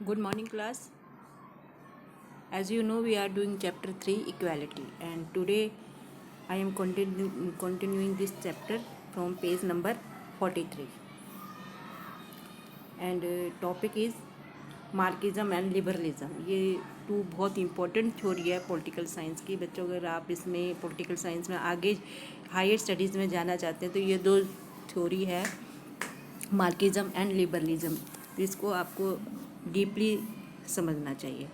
Good morning, class. As you know, we are doing chapter 3 equality, and today I am continuing this chapter from page number 43. And topic is Marxism and liberalism. ये two बहुत important theory है political science की। बच्चों अगर आप इसमें political science में आगे हायर स्टडीज़ में जाना चाहते हैं तो ये दो थ्योरी है, मार्किज्म एंड लिबरलिज्म। तो इसको आपको डीपली समझना चाहिए।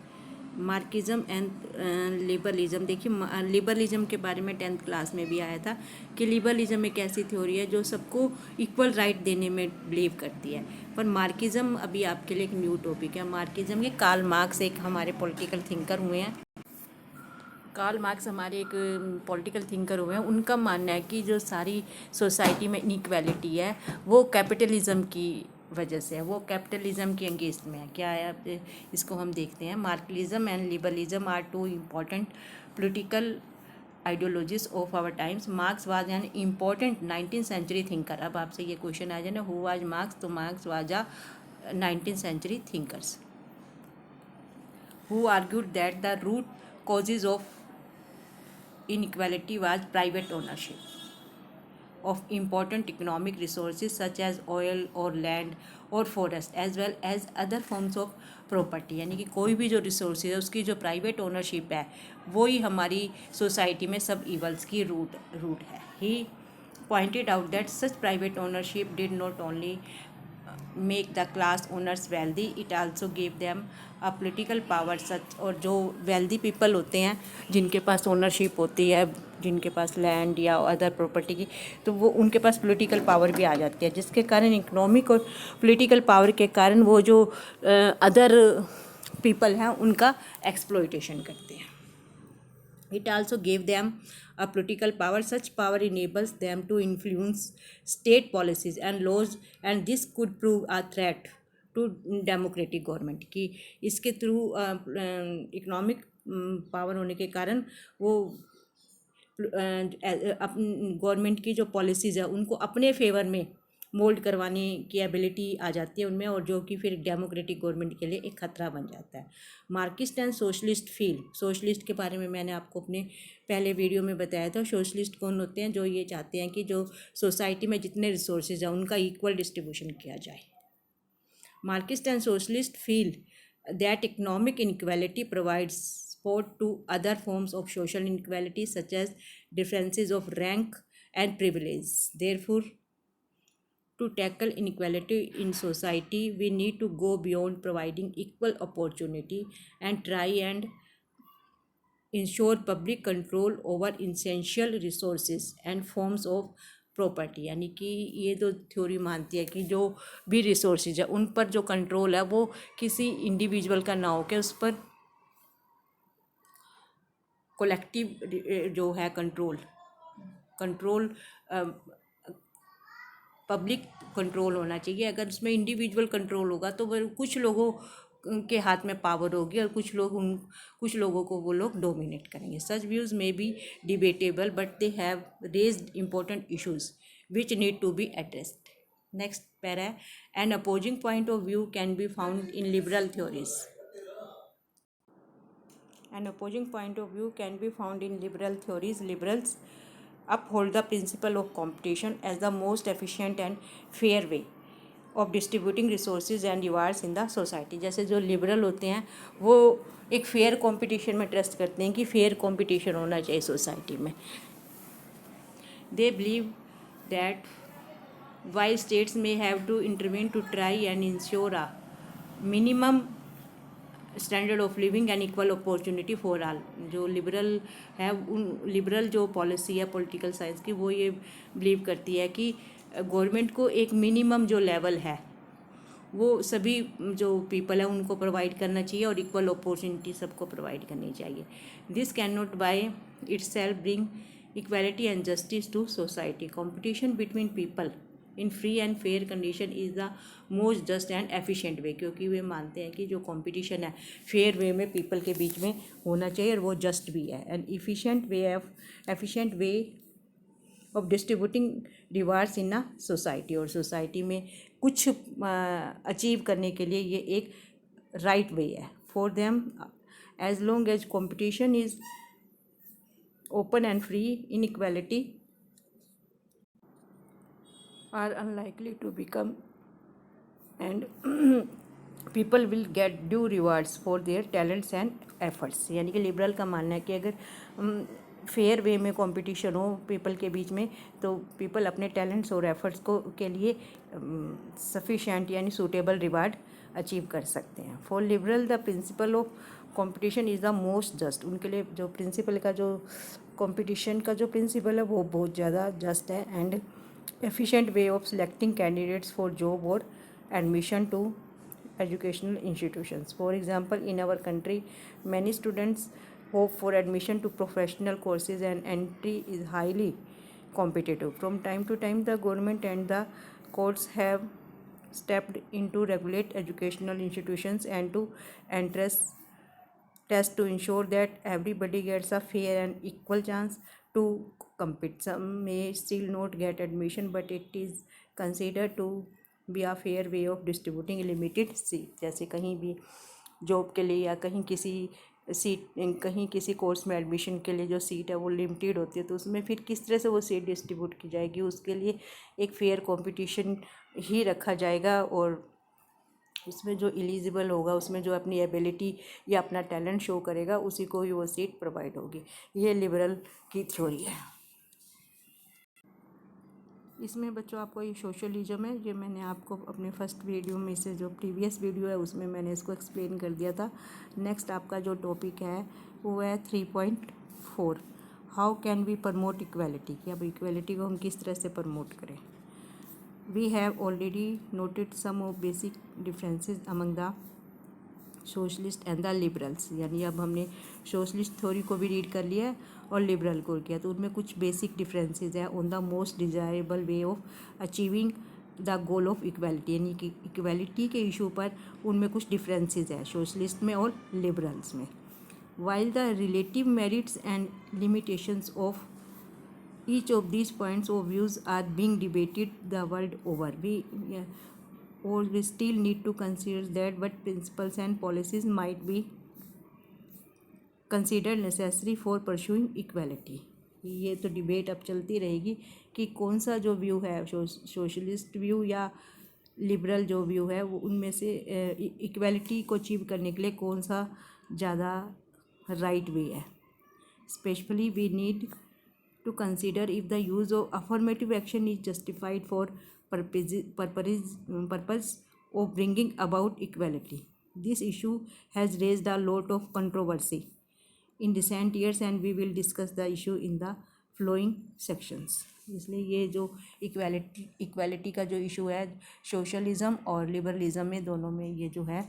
मार्किज्म एंड लिबरलिज्म, देखिए लिबरलिज्म के बारे में 10th क्लास में भी आया था कि लिबरलिज्म एक ऐसी थ्योरी है जो सबको इक्वल राइट देने में बिलीव करती है। पर मार्किज्म अभी आपके लिए एक न्यू टॉपिक है। मार्किज्म के कार्ल मार्क्स एक हमारे पॉलिटिकल थिंकर हुए हैं। कार्ल मार्क्स हमारे एक पॉलिटिकल थिंकर हुए हैं। उनका मानना है कि जो सारी सोसाइटी में इनइक्वालिटी है वो कैपिटलिज्म की वजह से है, वो कैपिटलिज्म के अगेंस्ट में है। क्या है, अब इसको हम देखते हैं। Marxism and liberalism are two important political ideologies of our times. Marx was an important 19th century thinker. अब आपसे ये क्वेश्चन आ जाए ना, हु वाज मार्क्स, तो Marx was a 19th century thinkers who argued that the root causes of inequality was private ownership of important economic resources such as oil or land और forest as well as other forms of property. यानी कि कोई भी जो resource है उसकी जो private ownership है वो ही हमारी सोसाइटी में सब इवल्स की रूट है। He pointed out that such private ownership did not only make the class owners wealthy, it also give them a political power such. और जो वेल्दी पीपल होते हैं जिनके पास ओनरशिप होती है, जिनके पास लैंड या अदर प्रॉपर्टी की, तो वो उनके पास पॉलिटिकल पावर भी आ जाती है, जिसके कारण इकोनॉमिक और पॉलिटिकल पावर के कारण वो जो अदर पीपल हैं उनका एक्सप्लॉइटेशन करते हैं। It also gave them a political power. Such power enables them to influence state policies and laws, and this could prove a threat to democratic government। कि इसके थ्रू इकोनॉमिक पावर होने के कारण वो गवर्नमेंट की जो पॉलिसीज़ है उनको अपने फेवर में मोल्ड करवाने की एबिलिटी आ जाती है उनमें, और जो कि फिर डेमोक्रेटिक गवर्नमेंट के लिए एक खतरा बन जाता है। Marxist and socialist feel, socialist के बारे में मैंने आपको अपने पहले वीडियो में बताया था। सोशलिस्ट कौन होते हैं? जो ये चाहते हैं कि जो सोसाइटी में जितने रिसोर्सेज हैं उनका इक्वल डिस्ट्रीब्यूशन किया जाए। Marxists and socialists feel that economic inequality provides support to other forms of social inequality such as differences of rank and privilege. Therefore, to tackle inequality in society, we need to go beyond providing equal opportunity and try and ensure public control over essential resources and forms of property. यानी कि ये तो theory मानती है कि जो भी resources है उन पर जो कंट्रोल है वो किसी इंडिविजुअल का ना हो के उस पर कोलेक्टिव जो है कंट्रोल पब्लिक कंट्रोल होना चाहिए। अगर उसमें इंडिविजुअल कंट्रोल होगा तो वह कुछ लोगों के हाथ में पावर होगी और कुछ लोगों को वो लोग डोमिनेट करेंगे। Such views may be debatable but they have raised important issues which need to be addressed. Next para, an opposing point of view can be found in liberal theories. An opposing point of view can be found in liberal theories. Liberals uphold the principle of competition as the most efficient and fair way of distributing resources and rewards in the society। जैसे जो liberal होते हैं वो एक fair competition में trust करते हैं कि फेयर कंपटीशन होना चाहिए सोसाइटी में। They believe that while states may have to intervene to try and ensure a minimum standard of living and equal opportunity for all. जो लिबरल है उन लिबरल जो पॉलिसी है पॉलिटिकल साइंस की वो ये बिलीव करती है कि गवर्नमेंट को एक मिनिमम जो लेवल है वो सभी जो पीपल है उनको प्रोवाइड करना चाहिए और इक्वल अपॉर्चुनिटी सबको प्रोवाइड करनी चाहिए। This can not by itself bring equality and justice to society. Competition between people in free and fair condition is the most just and efficient way. क्योंकि वे मानते हैं कि जो कंपटीशन है फेयर वे में पीपल के बीच में होना चाहिए और वो जस्ट भी है। And efficient way of distributing rewards in a society. और सोसाइटी में कुछ अचीव करने के लिए ये एक right way है for them. As long as competition is open and free, inequality are unlikely to become, and people will get due rewards for their talents and efforts. यानी कि लिबरल का मानना है कि अगर फेयर वे में कंपटीशन हो पीपल के बीच में, तो पीपल अपने टैलेंट्स और एफर्ट्स को के लिए सफिशेंट यानी सूटेबल रिवार्ड अचीव कर सकते हैं. For liberal the principle of competition is the most just. उनके लिए जो प्रिंसिपल का जो कंपटीशन का जो प्रिंसिपल है वो बहुत ज़्यादा जस्ट है and efficient way of selecting candidates for job or admission to educational institutions. For example, in our country, many students hope for admission to professional courses and entry is highly competitive. From time to time, the government and the courts have stepped in to regulate educational institutions and to entrust test to ensure that everybody gets a fair and equal chance to compete. Some may still not get admission, but it is considered to be a fair way of distributing limited seat. जैसे कहीं भी job के लिए या कहीं किसी seat कहीं किसी कोर्स में एडमिशन के लिए जो सीट है वो लिमिटेड होती है, तो उसमें फिर किस तरह से वो सीट डिस्ट्रीब्यूट की जाएगी, उसके लिए एक फेयर कंपटीशन ही रखा जाएगा और उसमें जो एलिजिबल होगा, उसमें जो अपनी एबिलिटी या अपना टैलेंट शो करेगा उसी को ही वो सीट प्रोवाइड होगी. ये लिबरल की थ्योरी है. इसमें बच्चों आपको ये सोशलिज्म है, ये मैंने आपको अपने फर्स्ट वीडियो में से जो प्रीवियस वीडियो है उसमें मैंने इसको एक्सप्लेन कर दिया था. नेक्स्ट आपका जो टॉपिक है वो है 3.4 how can we promote equality. कि अब इक्वालिटी को हम किस तरह से प्रमोट करें. We have already noted some of basic differences among the socialist and the liberals. यानी अब हमने सोशलिस्ट थ्योरी को भी रीड कर लिया है और लिबरल को किया, तो उनमें कुछ बेसिक डिफरेंसेस हैं on the most desirable way of achieving the goal of equality. यानी कि इक्वालिटी के इशू पर उनमें कुछ डिफरेंसेस हैं सोशलिस्ट में और लिबरल्स में. While the relative merits and limitations of each of these points of views are being debated the world over, we still need to consider that what principles and policies might be considered necessary for pursuing equality. ये तो debate अब चलती रहेगी कि कौन सा जो view है सोशलिस्ट व्यू या लिबरल जो व्यू है वो उनमें से इक्वालिटी को अचीव करने के लिए कौन सा ज़्यादा राइट वे है. Specially we need to consider if the use of affirmative action is justified for purpose of bringing about equality. This issue has raised a lot of controversy in recent years and we will discuss the issue in the following sections. इसलिए ये जो equality का जो issue है socialism और liberalism में दोनों में ये जो है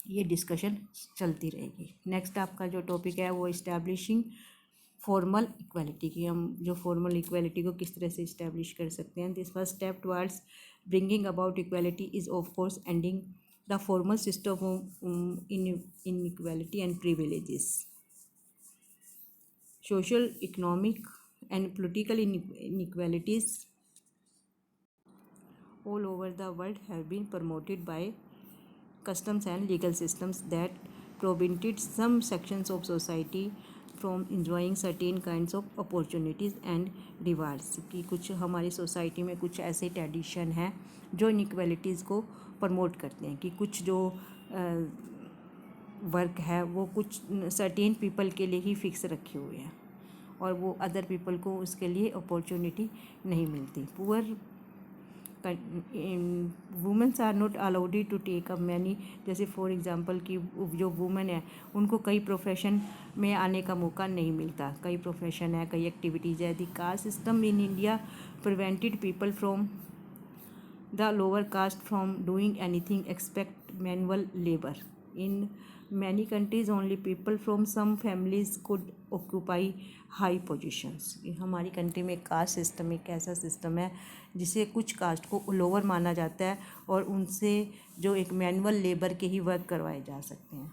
ये डिस्कशन चलती रहेगी. नेक्स्ट आपका जो टॉपिक है वो इस्टेब्लिशिंग फॉर्मल इक्वालिटी की. हम जो फॉर्मल इक्वालिटी को किस तरह से इस्टेब्लिश कर सकते हैं. This first step towards bringing about equality is of course ending the formal system of inequality and privileges. Social economic and political inequalities all over the world have been promoted by customs and legal systems that prevented some sections of society from enjoying certain kinds of opportunities and rewards. कि कुछ हमारी society में कुछ ऐसे tradition हैं जो inequalities को promote करते हैं कि कुछ जो वर्क है वो कुछ सर्टेन पीपल के लिए ही फिक्स रखे हुए हैं और वो अदर पीपल को उसके लिए अपॉर्चुनिटी नहीं मिलती. Poor womens are not allowed to take up many. जैसे फॉर एग्जांपल कि जो वुमेन है उनको कई प्रोफेशन में आने का मौका नहीं मिलता. कई प्रोफेशन है, कई एक्टिविटीज़ है. The caste system in India prevented people from the lower caste from doing anything except manual labour. In many countries only people from some families could occupy high positions. हमारी country में caste system एक ऐसा system है जिसे कुछ cast को lower माना जाता है और उनसे जो एक मैनुअल लेबर के ही वर्क करवाए जा सकते हैं.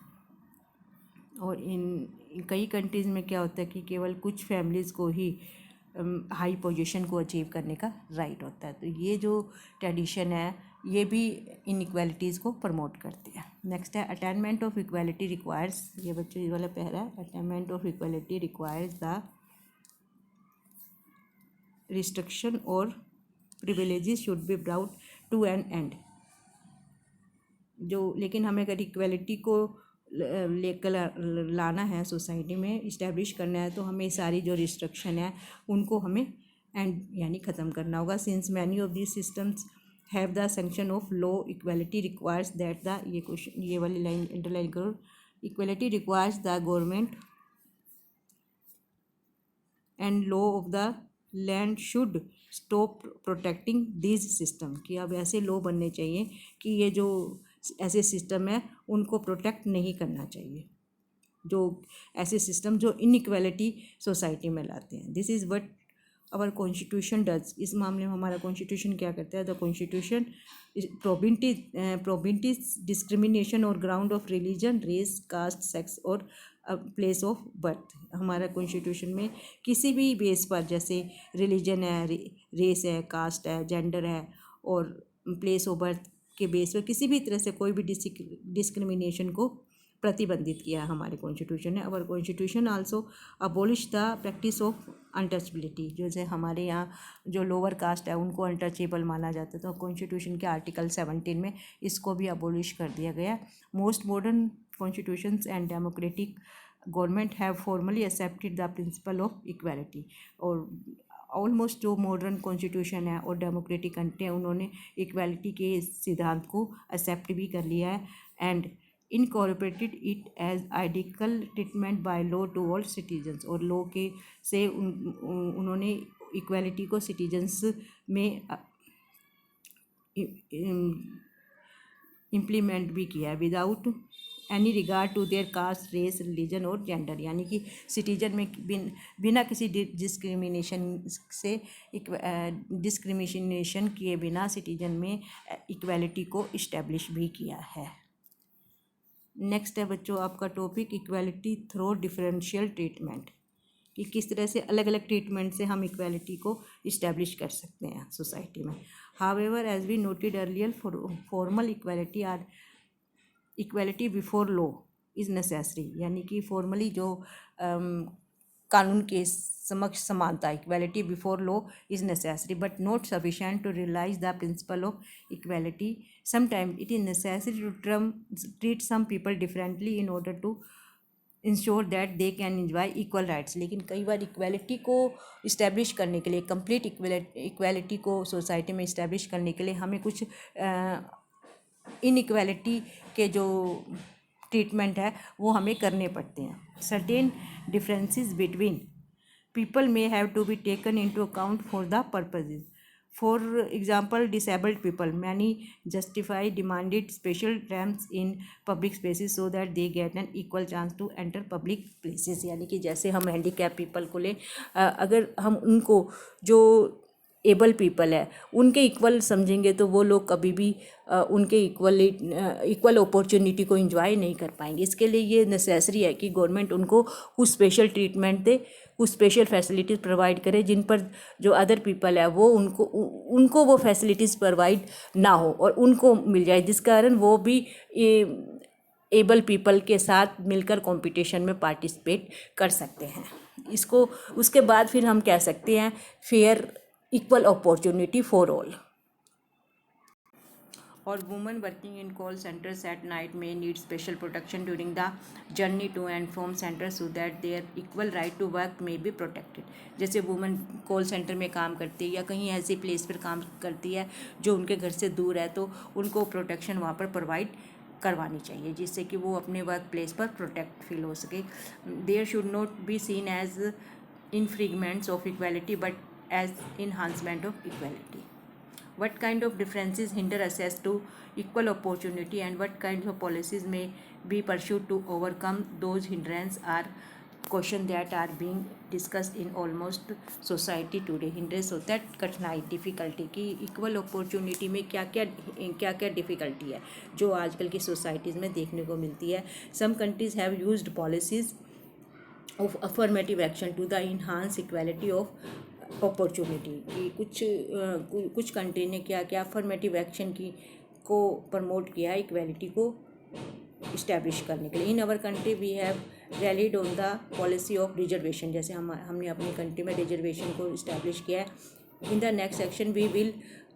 और इन कई कंट्रीज़ में क्या होता है कि केवल कुछ फैमिलीज़ को ही हाई पोजीशन को अचीव करने का राइट होता है. तो ये जो ट्रेडिशन है ये भी इनइक्वालिटीज़ को प्रमोट करते हैं। नेक्स्ट है अटेनमेंट ऑफ इक्वालिटी रिक्वायर्स, ये बच्चों ये वाला पहला है, attainment of equality requires the restriction और privileges should be brought to an end. जो लेकिन हमें अगर इक्वालिटी को लेकर लाना है, सोसाइटी में इस्टेब्लिश करना है, तो हमें सारी जो रिस्ट्रिक्शन है उनको हमें एंड यानी ख़त्म करना होगा। Since many of this systems have the sanction of law, equality requires that the, ये क्वेश्चन ये वाली लाइन अंडरलाइन करो, equality requires the government and law of the land should stop protecting this system, कि अब ऐसे law बनने चाहिए कि ये जो ऐसे सिस्टम है उनको प्रोटेक्ट नहीं करना चाहिए, जो ऐसे सिस्टम जो इनइक्वालिटी सोसाइटी में लाते हैं। This is what our constitution does. इस मामले में हमारा कॉन्स्टिट्यूशन क्या करता है? द कॉन्स्टिट्यूशन प्रोहिबिट्स डिस्क्रिमिनेशन और ground of religion, race, caste, sex और प्लेस ऑफ बर्थ। हमारा कॉन्स्टिट्यूशन में किसी भी बेस पर, जैसे रिलीजन है, रेस है, कास्ट है, जेंडर है और प्लेस ऑफ बर्थ के बेस पर किसी भी तरह से कोई भी डिस्क्रिमिनेशन को प्रतिबंधित किया हमारे कॉन्स्टिट्यूशन ने। Our constitution also abolish the practice of untouchability, जैसे हमारे यहाँ जो लोअर कास्ट है उनको अनटचेबल माना जाता है, तो कॉन्स्टिट्यूशन के आर्टिकल 17 में इसको भी अबॉलिश कर दिया गया। Most modern constitutions and democratic government have formally accepted the principle of equality. और ऑलमोस्ट जो मॉडर्न कॉन्स्टिट्यूशन है और डेमोक्रेटिक कंट्री हैं उन्होंने इक्वालिटी के सिद्धांत को एक्सेप्ट भी कर लिया है and incorporated it as identical treatment by law to all citizens. और लॉ के से उन्होंने इक्वालिटी को सिटीजन्स में इम्प्लीमेंट भी किया है without any regard to their caste, race, religion और जेंडर, यानी कि सिटीजन में बिना किसी डिस्क्रिमिनेशन किए बिना सिटीजन में इक्वालिटी को इस्टेब्लिश भी किया है। नेक्स्ट है बच्चों आपका topic equality through differential treatment, कि किस तरह से अलग अलग ट्रीटमेंट से हम इक्वालिटी को इस्टेब्लिश कर सकते हैं सोसाइटी में। However as we noted earlier, formal equality before law is necessary, यानी कि फॉर्मली जो कानून के समक्ष समानता, equality before law is necessary but not sufficient to realise the principle of equality. Sometime it is necessary to treat some people differently in order to ensure that they can enjoy equal rights. लेकिन कई बार equality को establish करने के लिए, complete equality को society में establish करने के लिए हमें कुछ इनइक्वालिटी के जो ट्रीटमेंट है वो हमें करने पड़ते हैं। Certain differences between people may have to be taken into account for the purposes. For example, disabled people, many justify demanded special ramps in public spaces so that they get an equal chance to enter public places। यानी कि जैसे हम handicap people को लें, अगर हम उनको जो एबल पीपल है उनके इक्वल समझेंगे तो वो लोग कभी भी उनके इक्वल अपॉर्चुनिटी को एंजॉय नहीं कर पाएंगे। इसके लिए ये नेसेसरी है कि गवर्नमेंट उनको कुछ स्पेशल ट्रीटमेंट दे, कुछ स्पेशल फैसिलिटीज़ प्रोवाइड करे जिन पर जो अदर पीपल है वो उनको वो फैसिलिटीज़ प्रोवाइड ना हो और उनको मिल जाए, जिस कारण वो भी एबल पीपल के साथ मिलकर कंपटीशन में पार्टिसिपेट कर सकते हैं। इसको उसके बाद फिर हम कह सकते हैं fair equal opportunity for all. और women working in call centres at night में need special protection during the journey to and from centre so that their equal right to work may be protected. जैसे women call centre में काम करती है या कहीं ऐसी प्लेस पर काम करती है जो उनके घर से दूर है, तो उनको प्रोटेक्शन वहाँ पर प्रोवाइड करवानी चाहिए जिससे कि वो अपने वर्क प्लेस पर प्रोटेक्ट फील हो सके। There should not be seen as infringements of equality but as enhancement of equality. What kind of differences hinder access to equal opportunity and what kinds of policies may be pursued to overcome those hindrances are question that are being discussed in almost society today. Hindrance होता है कठिनाई, difficulty, कि equal opportunity में क्या क्या difficulty है जो आजकल की सोसाइटीज़ में देखने को मिलती है। Some countries have used policies of affirmative action to the enhance equality of opportunity कि कुछ कंट्री ने क्या क्या अफर्मेटिव एक्शन की को प्रमोट किया इक्वालिटी को इस्टेब्लिश करने के लिए। In our country we have rallied on the policy of reservation, जैसे हमने अपनी कंट्री में रिजर्वेशन को इस्टेब्लिश किया है। In the next section we will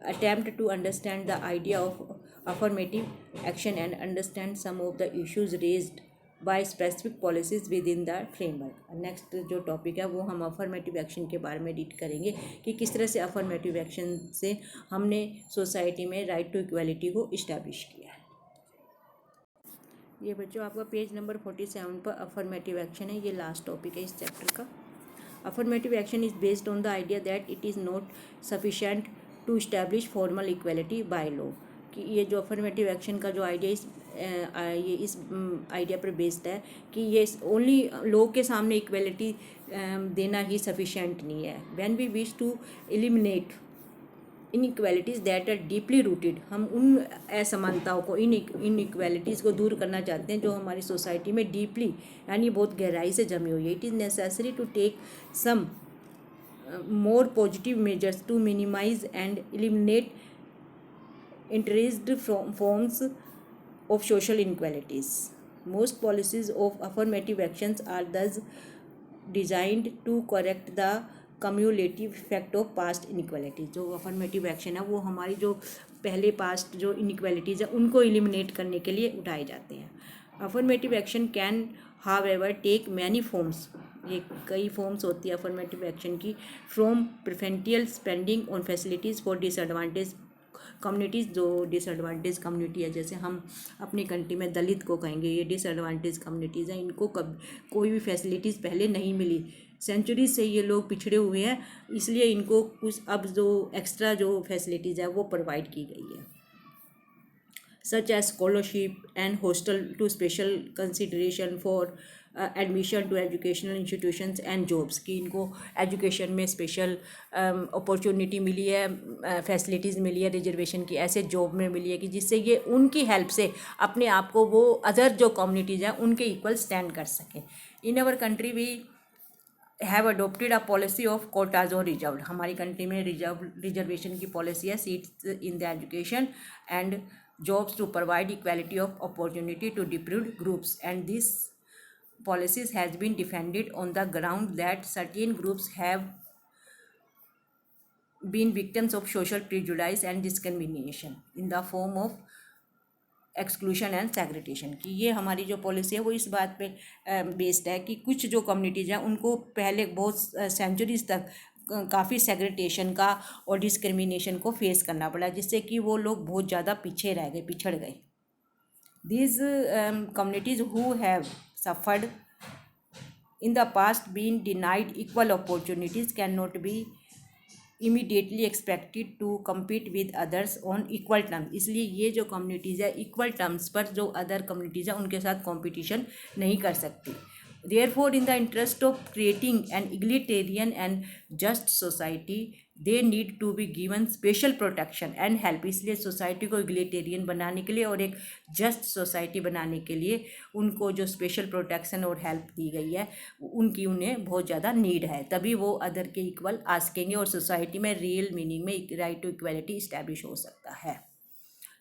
attempt to understand the idea of affirmative action and understand some of the issues raised by specific policies within the framework. Next जो topic है वो हम affirmative action के बारे में read करेंगे कि किस तरह से अफर्मेटिव एक्शन से हमने सोसाइटी में राइट टू इक्वालिटी को इस्टेब्लिश किया है। ये बच्चों आपका पेज नंबर 47 पर अफर्मेटिव एक्शन है, ये लास्ट टॉपिक है इस चैप्टर का। Affirmative action is based on the idea that it is not sufficient to establish formal equality by law, कि ये जो अफर्मेटिव एक्शन का जो आइडिया इस आइडिया पर बेस्ड है कि ये ओनली लॉ के सामने इक्वालिटी देना ही सफिशेंट नहीं है। When we wish to eliminate inequalities that are deeply rooted, हम उन असमानताओं को इनइक्वालिटीज़ को दूर करना चाहते हैं जो हमारी सोसाइटी में डीपली यानी बहुत गहराई से जमी हुई है। It is necessary to take some more positive measures to minimize and eliminate increased forms of social inequalities. Most policies of affirmative actions are thus designed to correct the cumulative effect of past inequalities. जो affirmative action है वो हमारी जो पहले past जो inequalities है उनको eliminate करने के लिए उठाए जाते हैं। Affirmative action can however take many forms, ये कई फॉर्म्स होती है अफर्मेटिव एक्शन की। From preferential spending on facilities for disadvantage communities, जो डिसएडवांटेज कम्युनिटी है, जैसे हम अपनी कंट्री में दलित को कहेंगे ये डिसएडवांटेज कम्युनिटीज़ हैं, इनको कोई भी फैसिलिटीज़ पहले नहीं मिली, सेंचुरीज से ये लोग पिछड़े हुए हैं, इसलिए इनको कुछ अब जो एक्स्ट्रा जो फैसिलिटीज़ है वो प्रोवाइड की गई है, such as scholarship and hostel to special consideration for admission to educational institutions and jobs, कि इनको एजुकेशन में स्पेशल अपॉर्चुनिटी मिली है, फैसिलिटीज़ मिली है रिजर्वेशन की, ऐसे जॉब में मिली है कि जिससे ये उनकी हेल्प से अपने आप को वो अदर जो कम्युनिटीज़ हैं उनके इक्वल स्टैंड कर सकें। In our country we have adopted a policy of quotas और रिजर्व, हमारी कंट्री में रिजर्वेशन की पॉलिसी है, seats in the education and jobs to provide equality of opportunity to deprived groups, and this policies has been defended on the ground that certain groups have been victims of social prejudice and discrimination in the form of exclusion and segregation, की ये हमारी जो policy है वो इस बात पे based है कि कुछ जो कम्युनिटीज़ हैं उनको पहले बहुत सेंचुरीज तक काफ़ी सेग्रीगेशन का और डिस्क्रिमिनेशन को फेस करना पड़ा, जिससे कि वो लोग बहुत ज़्यादा पीछे रह गए, पिछड़ गए। These communities who have suffered in the past been denied equal opportunities can not be immediately expected to compete with others on equal terms, इसलिए ये जो कम्युनिटीज़ है इक्वल टर्म्स पर जो अदर कम्युनिटीज़ है उनके साथ कॉम्पिटिशन नहीं कर सकती। Therefore, in the interest of creating an egalitarian and just society, they need to be given special protection and help, इसलिए सोसाइटी को इग्लिटेरियन बनाने के लिए और एक जस्ट सोसाइटी बनाने के लिए उनको जो स्पेशल प्रोटेक्शन और हेल्प दी गई है उनकी उन्हें बहुत ज़्यादा नीड है, तभी वो अदर के इक्वल आ सकेंगे और सोसाइटी में रियल मीनिंग में राइट टू इक्वालिटी इस्टेब्लिश हो सकता है।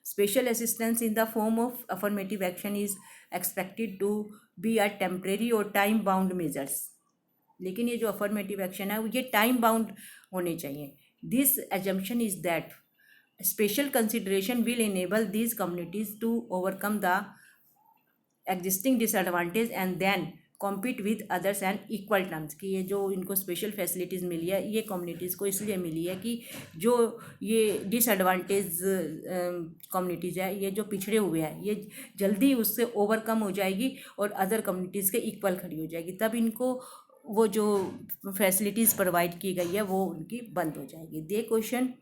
Special assistance in the form of affirmative action is expected to be a temporary or time bound measures, लेकिन ये जो affirmative action है ये time bound होने चाहिए। This assumption is that special consideration will enable these communities to overcome the existing disadvantage and then compete with others and equal terms, की ये जो इनको स्पेशल फैसिलिटीज़ मिली है ये कम्युनिटीज़ को इसलिए मिली है कि जो ये डिसएडवांटेज कम्युनिटीज़ है ये जो पिछड़े हुए हैं ये जल्दी उससे ओवरकम हो जाएगी और अदर कम्युनिटीज़ के इक्वल खड़ी हो जाएगी, तब इनको वो जो फैसिलिटीज़ प्रोवाइड की गई है वो उनकी बंद हो जाएगी। They question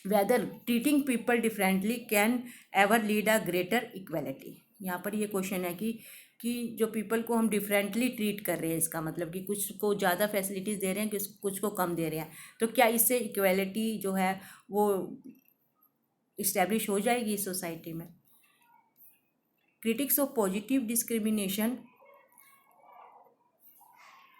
whether treating people differently can ever lead a greater equality, यहाँ पर ये क्वेश्चन है कि जो पीपल को हम डिफरेंटली ट्रीट कर रहे हैं, इसका मतलब कि कुछ को ज़्यादा फैसिलिटीज़ दे रहे हैं, कुछ को कम दे रहे हैं, तो क्या इससे इक्वालिटी जो है वो इस्टेब्लिश हो जाएगी सोसाइटी में। Critics of positive discrimination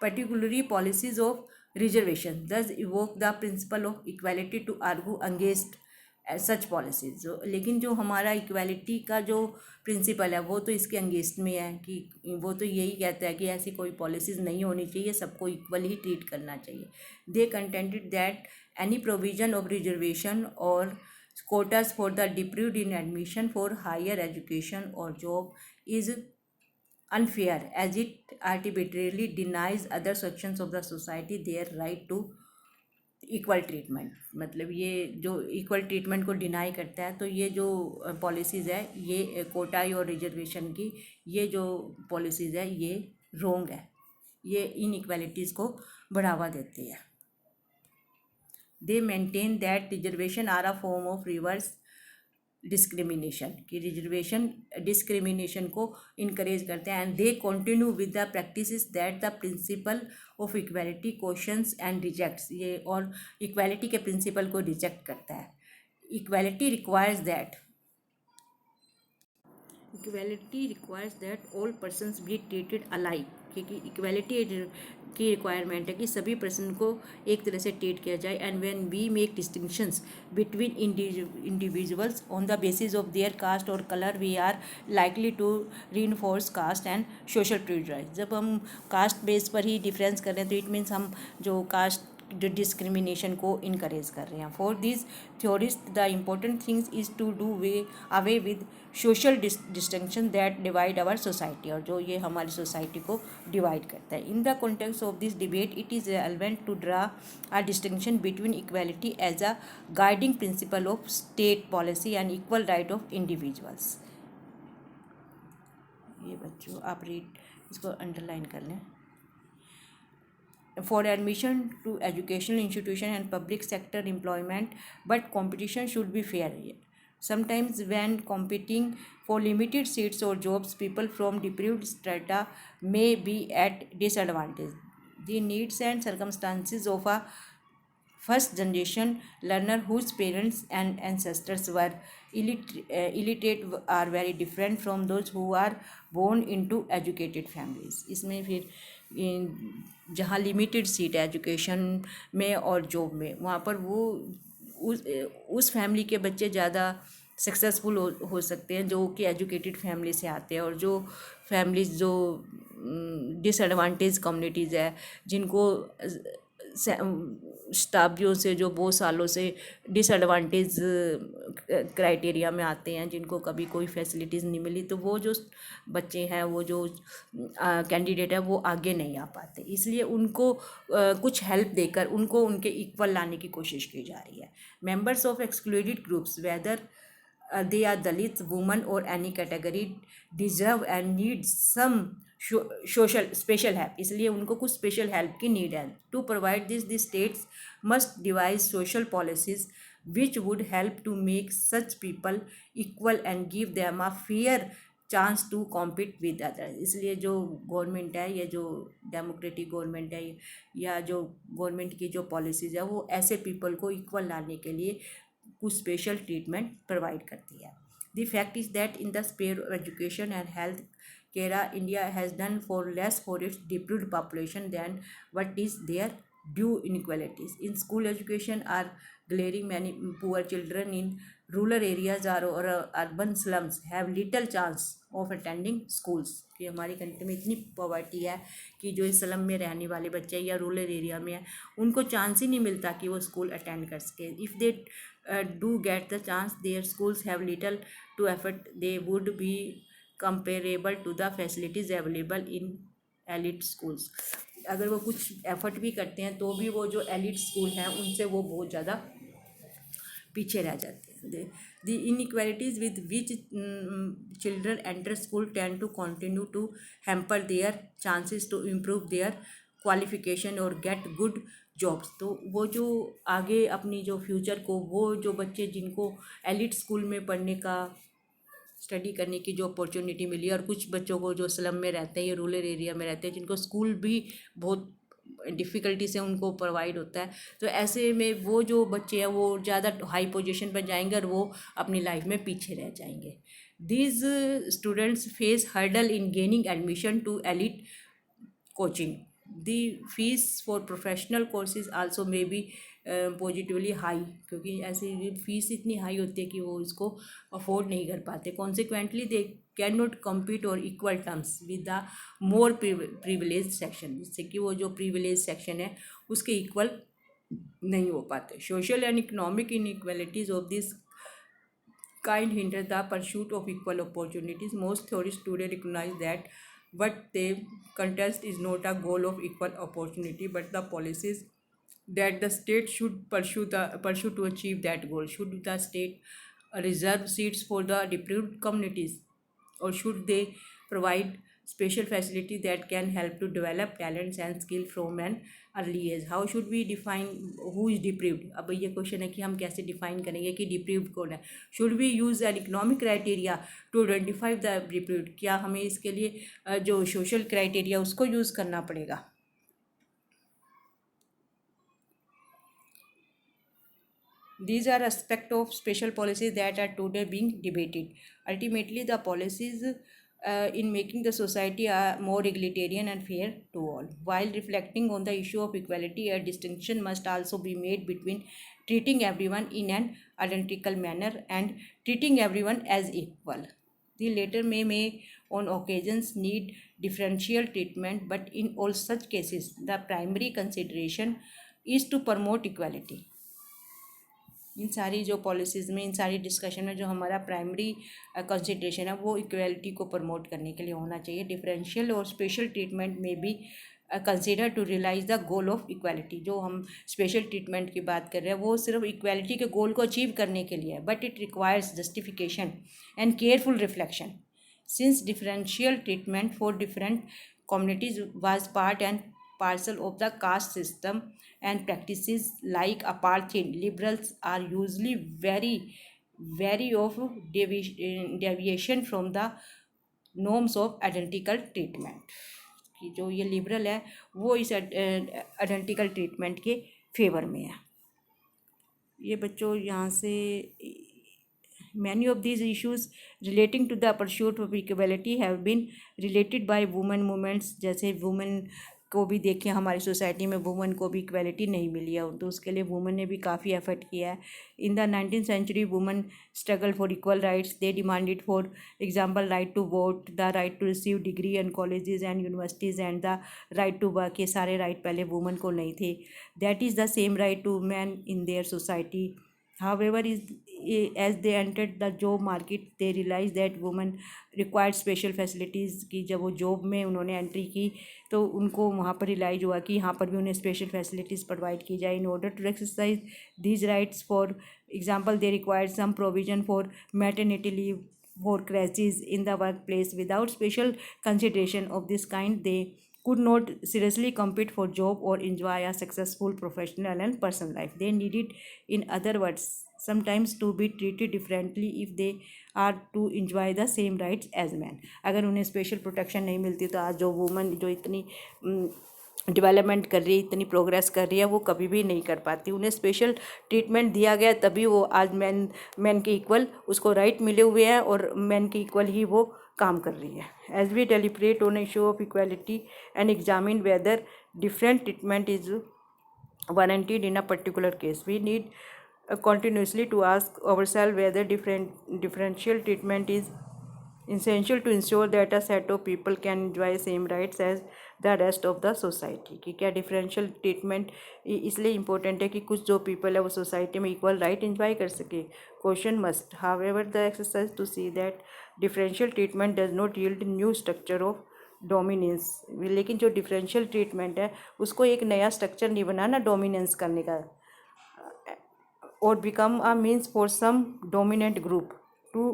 particularly policies of reservation, thus evoke the principle of equality to argue against such policies. जो लेकिन जो हमारा इक्वालिटी का जो प्रिंसिपल है वो तो इसके अगेंस्ट में है कि वो तो यही कहता है कि ऐसी कोई पॉलिसीज नहीं होनी चाहिए, सबको इक्वल ही ट्रीट करना चाहिए। They contented that any provision of reservation और quotas for the deprived in admission for higher education or job is unfair as it arbitrarily denies other sections of the society their right to equal treatment. मतलब ये जो equal treatment को deny करता है, तो ये जो पॉलिसीज़ है ये कोटाई और रिजर्वेशन की, ये जो पॉलिसीज़ है ये रोंग है, ये इनइक्वालिटीज़ को बढ़ावा देती है। They maintain that reservation are a form of reverse discrimination, कि रिजर्वेशन डिस्क्रिमिनेशन को इनकरेज करते हैं। And they continue with the practices that the principle of equality questions and rejects, ये और इक्वालिटी के प्रिंसिपल को रिजेक्ट करता है। Equality requires that all persons be treated alike, क्योंकि इक्वालिटी की रिक्वायरमेंट है कि सभी पर्सन को एक तरह से ट्रीट किया जाए। And when we make distinctions between individuals on the basis of their caste और colour, we are likely to reinforce caste and social privilege. जब हम कास्ट बेस पर ही डिफरेंस कर रहे हैं तो इट मीन्स हम जो कास्ट डिस्क्रिमिनेशन को इनकरेज कर रहे हैं। For this theorist the important things is to do away with social distinction that divide our society, और जो ये हमारी सोसाइटी को डिवाइड करता है। In the context of this debate it is relevant to draw a distinction between equality as a guiding principle of state policy and equal right of individuals. ये बच्चों आप रीड इसको अंडरलाइन कर लें। For admission to educational institution and public sector employment, but competition should be fair. Sometimes when competing for limited seats or jobs, people from deprived strata may be at disadvantage. The needs and circumstances of a first generation learner whose parents and ancestors were illiterate are very different from those who are born into educated families. इसमें फिर जहाँ limited seat है education में और job में, वहाँ पर वो उस फैमिली के बच्चे ज़्यादा सक्सेसफुल हो सकते हैं जो कि एजुकेटेड फैमिली से आते हैं, और जो फैमिलीज जो डिसएडवांटेज कम्युनिटीज़ है जिनको शताब्दियों से जो बहुत सालों से डिसएडवांटेज क्राइटेरिया में आते हैं, जिनको कभी कोई फैसिलिटीज़ नहीं मिली, तो वो जो बच्चे हैं वो जो कैंडिडेट है वो आगे नहीं आ पाते। इसलिए उनको कुछ हेल्प देकर उनको उनके इक्वल लाने की कोशिश की जा रही है। Members of excluded groups whether they are Dalit, women or any category deserve and need some social special help, इसलिए उनको कुछ स्पेशल हेल्प की नीड है। To provide this the states must devise social policies which would help to make such people equal and give them a fair chance to compete with others. इसलिए जो government है, ये जो democratic government है या जो government की जो पॉलिसीज़ है वो ऐसे पीपल को इक्वल लाने के लिए कुछ स्पेशल ट्रीटमेंट प्रोवाइड करती है। The fact is that in the sphere of education and health care India has done far less for its deprived population than what is their due inequalities in school education are glaring. Many poor children in rural areas or urban slums have little chance of attending schools, कि हमारी country में इतनी poverty है कि जो इस slum में रहने वाले बच्चे या रूरल एरिया में हैं उनको चांस ही नहीं मिलता कि वो स्कूल अटेंड कर सके। If they do get the chance their schools have little to effort, they would be comparable to the facilities available in elite schools. अगर वो कुछ एफर्ट भी करते हैं तो भी वो जो एलिट स्कूल हैं उनसे वो बहुत ज़्यादा पीछे रह जाते हैं। The inequalities with which children enter school tend to continue to hamper their chances to improve their qualification और गेट गुड जॉब्स। तो वो जो आगे अपनी जो फ्यूचर को, वो जो बच्चे जिनको एलिट स्कूल में पढ़ने का स्टडी करने की जो अपॉर्चुनिटी मिली, और कुछ बच्चों को जो स्लम में रहते हैं या रूरल एरिया में रहते हैं जिनको स्कूल भी बहुत डिफ़िकल्टी से उनको प्रोवाइड होता है, तो ऐसे में वो जो बच्चे हैं वो ज़्यादा हाई पोजीशन पर जाएंगे और वो अपनी लाइफ में पीछे रह जाएंगे। These students face hurdle in gaining admission to elite coaching, The fees for professional courses also may be positively high, क्योंकि ऐसे फीस इतनी हाई होती है कि वो इसको अफोर्ड नहीं कर पाते. Consequently they can not compete और equal terms with the more privilege section, जिससे कि वो जो प्रिविलेज सेक्शन है उसके इक्वल नहीं हो पाते. Social and economic inequalities of this kind hinder the pursuit of equal opportunities. Most theorists today recognize that what they contest is not a goal of equal opportunity, but the policies that the state should pursue to achieve that goal. Should the state reserve seats for the deprived communities, or should they provide special facility that can help to develop talents and skill from an early age? How should we define who is deprived? अब ये question है कि हम कैसे define करेंगे कि deprived कौन है. Should we use an economic criteria to identify the deprived? क्या हमें इसके लिए जो सोशल क्राइटेरिया उसको यूज़ करना पड़ेगा? These are aspects of special policies that are today being debated. Ultimately, the policies in making the society are more egalitarian and fair to all. While reflecting on the issue of equality, a distinction must also be made between treating everyone in an identical manner and treating everyone as equal. The latter may on occasions need differential treatment, but in all such cases, the primary consideration is to promote equality. इन सारी जो policies में, इन सारी discussion में जो हमारा primary consideration है वो equality को प्रमोट करने के लिए होना चाहिए. डिफरेंशियल और स्पेशल ट्रीटमेंट में भी consider to realise the goal of equality. जो हम स्पेशल ट्रीटमेंट की बात कर रहे हैं वो सिर्फ इक्वालिटी के गोल को अचीव करने के लिए है, but it requires justification and careful reflection. Since differential treatment for different communities was part and parcel of the caste system and practices like apartheid, liberals are usually very of deviation from the norms of identical treatment. कि जो ये liberal है वो इस identical treatment के favour में है. ये बच्चों यहाँ से many of these issues relating to the pursuit of equality have been related by women movements. जैसे वुमेन को भी देखिए, हमारी सोसाइटी में वुमेन को भी इक्वालिटी नहीं मिली है, तो उसके लिए वुमेन ने भी काफ़ी एफर्ट किया है. In the 19th century women struggle for equal rights. They demanded for example right to vote, the right to receive degree and colleges and universities and the right to work. ये सारे right पहले women को नहीं थे. That is the same right to man in their society. However, as they entered the job market, they realized that women required special facilities. कि जब वो job में उन्होंने एंट्री की तो उनको वहाँ पर रियलाइज हुआ कि यहाँ पर भी उन्हें स्पेशल फैसिलिटीज़ प्रोवाइड की जाए. In order to exercise these rights, for example they required some provision for maternity leave for crashes in the workplace. Without special consideration of this kind, they could not seriously compete for job or enjoy a successful professional and personal life. They needed, in other words, sometimes to be treated differently if they are to enjoy the same rights as men. अगर उन्हें special protection नहीं मिलती तो आज जो woman जो इतनी development कर रही है, इतनी प्रोग्रेस कर रही है, वो कभी भी नहीं कर पाती. उन्हें स्पेशल ट्रीटमेंट दिया गया तभी वो आज मैन के इक्वल उसको राइट मिले हुए हैं और मैन के इक्वल ही वो काम कर रही है. As we deliberate on issue of equality and examine whether different treatment is warranted in a particular case, we need continuously to ask ourselves whether differential treatment is essential to ensure that a set of people can enjoy same rights as the rest of the society. कि क्या differential treatment इसलिए important है कि कुछ जो people है वो society में इक्वल राइट एंजॉय कर सके. Question must however the exercise to see that differential treatment does not yield new structure of dominance. लेकिन जो डिफरेंशियल ट्रीटमेंट है उसको एक नया स्ट्रक्चर नहीं बनाना डोमिनेंस करने का, or become a means for some dominant group to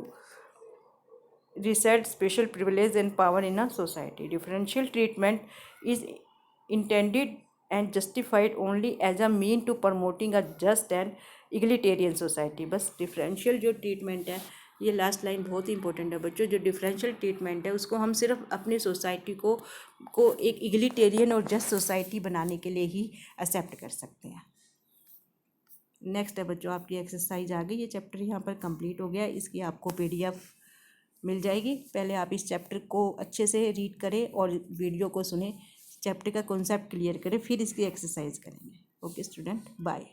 reset special privilege and power in a society. Differential treatment is intended and justified only as a mean to promoting a just and egalitarian society. बस differential जो treatment है, ये last line बहुत ही important है बच्चों. जो differential treatment है उसको हम सिर्फ अपनी सोसाइटी को एक इगलिटेरियन और जस्ट सोसाइटी बनाने के लिए ही एक्सेप्ट कर सकते हैं. नेक्स्ट है बच्चों आपकी एक्सरसाइज आ गई. ये चैप्टर यहाँ पर कंप्लीट हो गया. इसकी आपको PDF मिल जाएगी. पहले आप इस चैप्टर को अच्छे से रीड करें और वीडियो को सुने. चैप्टर का कॉन्सेप्ट क्लियर करें, फिर इसकी एक्सरसाइज करेंगे. Okay student, bye.